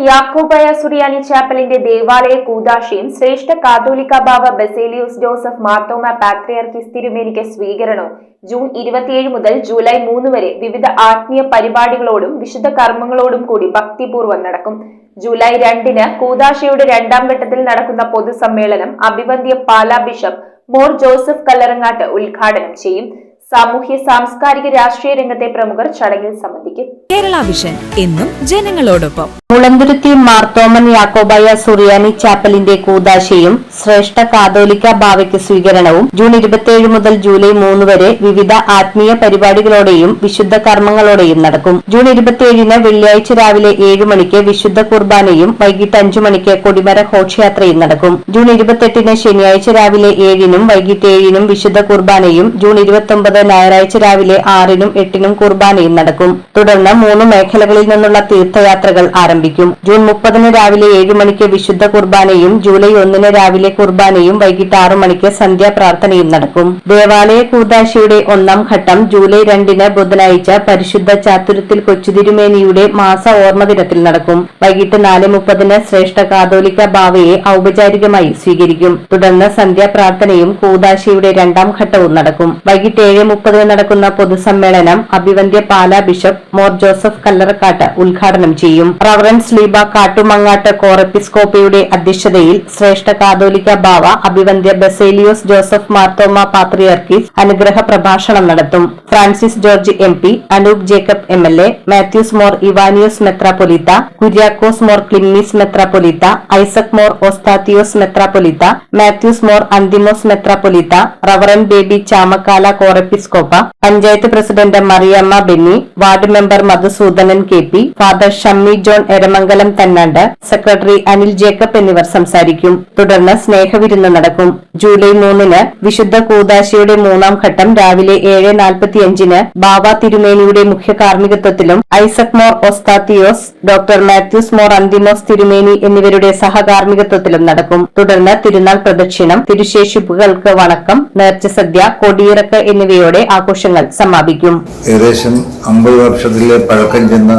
യാക്കോബായ സുറിയാനി ചാപ്പലിന്റെ ദേവാലയ കൂദാശയും ശ്രേഷ്ഠ കാതോലിക്ക ബാവ ബസേലിയോസ് ജോസഫ് മാർത്തോമ പാത്രിയാർക്കീസ് തിരുമേനിക്ക് സ്വീകരണവും ജൂൺ 27 മുതൽ ജൂലൈ 3 വരെ വിവിധ ആത്മീയ പരിപാടികളോടും വിശുദ്ധ കർമ്മങ്ങളോടും കൂടി ഭക്തിപൂർവ്വം നടക്കും. ജൂലൈ 2-ന് കൂദാശയുടെ രണ്ടാം ഘട്ടത്തിൽ നടക്കുന്ന പൊതുസമ്മേളനം അഭിവന്ദ്യ പാലാ ബിഷപ്പ് മോർ ജോസഫ് കല്ലറങ്ങാട്ട് ഉദ്ഘാടനം ചെയ്യും. സാമൂഹ്യ സാംസ്കാരിക രാഷ്ട്രീയ രംഗത്തെ പ്രമുഖർ ചടങ്ങിൽ സംബന്ധിക്കും. കേരള വിഷൻ എന്നും ജനങ്ങളോടൊപ്പം. മുളന്തുരുത്തി മാർത്തോമൻ യാക്കോബായ സുറിയാനി ചാപ്പലിന്റെ കൂദാശയും ശ്രേഷ്ഠ കാതോലിക്ക ബാവയ്ക്ക് സ്വീകരണവും ജൂൺ 27 മുതൽ ജൂലൈ 3 വരെ വിവിധ ആത്മീയ പരിപാടികളോടെയും വിശുദ്ധ കർമ്മങ്ങളോടെയും നടക്കും. ജൂൺ 27-ന് വെള്ളിയാഴ്ച രാവിലെ 7 മണിക്ക് വിശുദ്ധ കുർബാനയും വൈകിട്ട് 5 മണിക്ക് കൊടിമര ഘോഷയാത്രയും നടക്കും. ജൂൺ 28-ന് ശനിയാഴ്ച രാവിലെ 7-നും വൈകിട്ട് 7-നും വിശുദ്ധ കുർബാനയും ജൂൺ 29 ഞായറാഴ്ച രാവിലെ 6-നും 8-നും കുർബാനയും നടക്കും. തുടർന്ന് 3 മേഖലകളിൽ നിന്നുള്ള തീർത്ഥയാത്രകൾ ആരംഭിക്കും. ജൂൺ 30-ന് രാവിലെ 7 മണിക്ക് വിശുദ്ധ കുർബാനയും ജൂലൈ 1-ന് രാവിലെ കുർബാനയും വൈകിട്ട് 6 മണിക്ക് സന്ധ്യാപ്രാർത്ഥനയും നടക്കും. ദേവാലയ കൂദാശയുടെ 1-ാം ഘട്ടം ജൂലൈ 2-ന് ബുധനാഴ്ച പരിശുദ്ധ ചാത്തുരത്തിൽ കൊച്ചുതിരുമേനിയുടെ മാസ ഓർമ്മ ദിനത്തിൽ നടക്കും. വൈകിട്ട് 4:30-ന് ശ്രേഷ്ഠ കാതോലിക്ക ബാവയെ ഔപചാരികമായി സ്വീകരിക്കും. തുടർന്ന് സന്ധ്യാപ്രാർത്ഥനയും കൂദാശയുടെ 2-ാം ഘട്ടവും നടക്കും. വൈകിട്ട് 7:30-ന് നടക്കുന്ന പൊതുസമ്മേളനം അഭിവന്ദ്യ പാലാ ബിഷപ്പ് മോർ ജോസഫ് കല്ലറക്കാട്ട് ഉദ്ഘാടനം ചെയ്യും. റവറൻസ് ലീബ കാട്ടുമങ്ങാട്ട് കോറെപ്പിസ്കോപ്പയുടെ അധ്യക്ഷതയിൽ ശ്രേഷ്ഠ കാതോലിക്ക ബാവ അഭിവന്ദ്യ ബസേലിയോസ് ജോസഫ് മാർത്തോമ പാത്രിയാർക്കീസ് അനുഗ്രഹ പ്രഭാഷണം നടത്തും. Francis George MP, Anoop Jacob MLA, Mathews Mor Ivanios മെത്രാപ്പൊലീത്ത, കുര്യാക്കോസ് മോർ ക്ലിമ്മീസ് മെത്രാപ്പൊലീത്ത, ഐസക് മോർ ഓസ്താത്തിയോസ് മെത്രാപ്പൊലീത്ത, മാത്യൂസ് മോർ അന്തിമോസ് മെത്രാപ്പൊലീത്ത, റവറൻ ബേബി ചാമക്കാല കോറെപ്പിസ്കോപ്പ, panchayat president Mariamma Benny, ward member Madhusoodanan KP, father Shammi John Eramangalam തന്നാണ്ട്, സെക്രട്ടറി അനിൽ ജേക്കബ് എന്നിവർ സംസാരിക്കും. തുടർന്ന് സ്നേഹവിരുന്ന് നടക്കും. ജൂലൈ 3-ന് വിശുദ്ധ കൂദാശയുടെ 3-ാം ഘട്ടം രാവിലെ 7:45-ന് ബാവ തിരുമേനിയുടെ മുഖ്യ കാർമ്മികത്വത്തിലും Isaac Mor Osthathios, doctor Mathews Mor Anthimos തിരുമേനി എന്നിവരുടെ സഹകാർമ്മികത്വത്തിലും നടക്കും. തുടർന്ന് തിരുനാൾ പ്രദക്ഷിണം, തിരുശേഷിപ്പുകൾക്ക് വണക്കം, നേർച്ചസദ്യ, കൊടിയിറക്ക് എന്നിവയോടെ ആഘോഷങ്ങൾ സമാപിക്കും. ഏകദേശം 50 വർഷത്തിലെ പഴക്കം ചെന്ന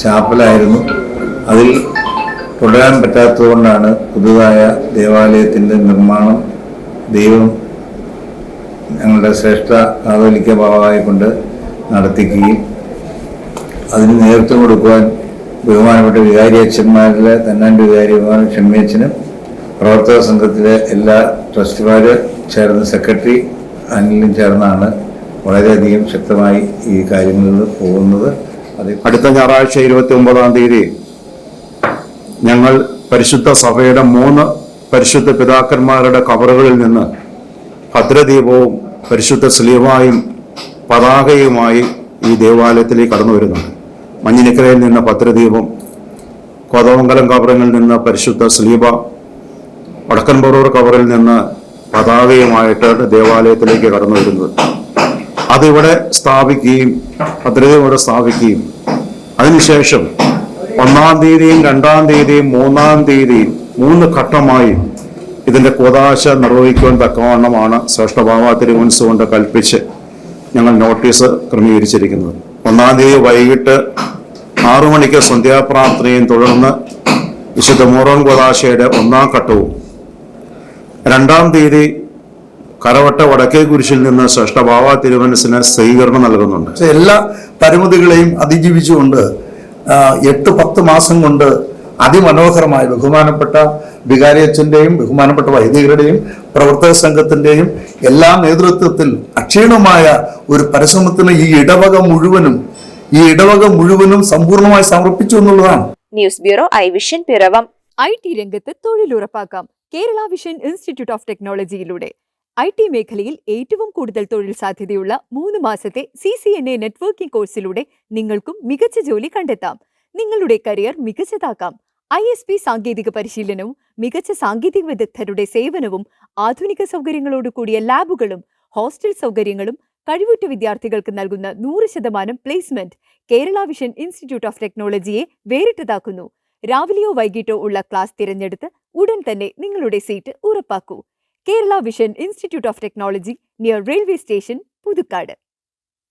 ചാപ്പലായിരുന്നു. അതിൽ തുടരാൻ പറ്റാത്തതുകൊണ്ടാണ് പുതുതായ ദേവാലയത്തിൻ്റെ നിർമ്മാണം ദൈവം ഞങ്ങളുടെ ശ്രേഷ്ഠ കാതോലിക്ക ബാവയെ കൊണ്ട് നടത്തിക്കുകയും അതിന് നേതൃത്വം കൊടുക്കുവാൻ ബഹുമാനപ്പെട്ട വികാരി അച്ഛന്മാരിലെ തന്നാണ്ട് വികാരി ബഹുമാന ഷമ്മിയച്ഛനും പ്രവർത്തക സംഘത്തിലെ എല്ലാ ട്രസ്റ്റിമാർ ചേർന്ന് സെക്രട്ടറി അനിലും ചേർന്നാണ് വളരെയധികം ശക്തമായി ഈ കാര്യങ്ങളിൽ പോകുന്നത്. അടുത്ത ഞായറാഴ്ച 29-ാം തീയതി ഞങ്ങൾ പരിശുദ്ധ സഭയുടെ 3 പരിശുദ്ധ പിതാക്കന്മാരുടെ കബറുകളിൽ നിന്ന് ഭദ്രദീപവും പരിശുദ്ധ സ്ലീവായും പതാകയുമായി ഈ ദേവാലയത്തിലേക്ക് കടന്നു വരുന്നുണ്ട്. മഞ്ഞിനിക്കരയിൽ നിന്ന് ഭദ്രദീപം, കോതമംഗലം കബറിൽ നിന്ന് പരിശുദ്ധ സ്ലീബ, വടക്കൻപറൂർ കബറിൽ നിന്ന് പതാകയുമായിട്ട് ദേവാലയത്തിലേക്ക് കടന്നു വരുന്നത്. അതിവിടെ സ്ഥാപിക്കുകയും ഭദ്രദീപം ഇവിടെ സ്ഥാപിക്കുകയും അതിനുശേഷം 1-ാം തീയതിയും 2-ാം തീയതിയും 3-ാം തീയതിയും 3 ഘട്ടമായി ഇതിന്റെ കൂദാശ നിർവഹിക്കുവാൻ തക്കവണ്ണമാണ് ശ്രേഷ്ഠ ബാവ തിരുമനസ് കൊണ്ട് കൽപ്പിച്ച് ഞങ്ങൾ നോട്ടീസ് ക്രമീകരിച്ചിരിക്കുന്നത്. 1-ാം തീയതി വൈകിട്ട് 6 മണിക്ക് സന്ധ്യാപ്രാർത്ഥനയും തുടർന്ന് വിശുദ്ധ മൂറോൻ കൂദാശയുടെ 1-ാം ഘട്ടവും, 2-ാം തീയതി കരവട്ട വടക്കേ കുരിശിൽ നിന്ന് ശ്രേഷ്ഠ ബാവ തിരുമനസിന് സ്വീകരണം നൽകുന്നുണ്ട്. എല്ലാ പരിമിതികളെയും അതിജീവിച്ചുകൊണ്ട് 8-10 മാസം കൊണ്ട് അതിമനോഹരമായ ബഹുമാനപ്പെട്ട വികാരിയച്ഛന്റെയും ബഹുമാനപ്പെട്ട വൈദികരുടെയും പ്രവർത്തക സംഘത്തിന്റെയും എല്ലാ നേതൃത്വത്തിൽ അക്ഷീണമായ ഒരു പരിശ്രമത്തിന് ഈ ഇടവക മുഴുവനും സമ്പൂർണ്ണമായി സമർപ്പിച്ചു എന്നുള്ളതാണ്. News bureau I vision Piravom. IT രംഗത്ത് തൊഴിലുറപ്പാക്കാം കേരള വിഷൻ ഇൻസ്റ്റിറ്റ്യൂട്ട് ഓഫ് ടെക്നോളജിയിലൂടെ. IT മേഖലയിൽ ഏറ്റവും കൂടുതൽ തൊഴിൽ സാധ്യതയുള്ള 3 മാസത്തെ CCNA നെറ്റ്വർക്കിംഗ് കോഴ്സിലൂടെ നിങ്ങൾക്കും മികച്ച ജോലി കണ്ടെത്താം. നിങ്ങളുടെ കരിയർ മികച്ചതാക്കാം. ISP സാങ്കേതിക പരിശീലനവും മികച്ച സാങ്കേതിക വിദഗ്ധരുടെ സേവനവും ആധുനിക സൗകര്യങ്ങളോടുകൂടിയ ലാബുകളും ഹോസ്റ്റൽ സൗകര്യങ്ങളും കഴിവുറ്റ വിദ്യാർത്ഥികൾക്ക് നൽകുന്ന 100% placement Kerala vision institute of ടെക്നോളജിയെ വേറിട്ടതാക്കുന്നു. രാവിലെയോ വൈകിട്ടോ ഉള്ള ക്ലാസ് തിരഞ്ഞെടുത്ത് ഉടൻ തന്നെ നിങ്ങളുടെ സീറ്റ് ഉറപ്പാക്കൂ. Kerala vision institute of technology, near railway station, Puthukkad.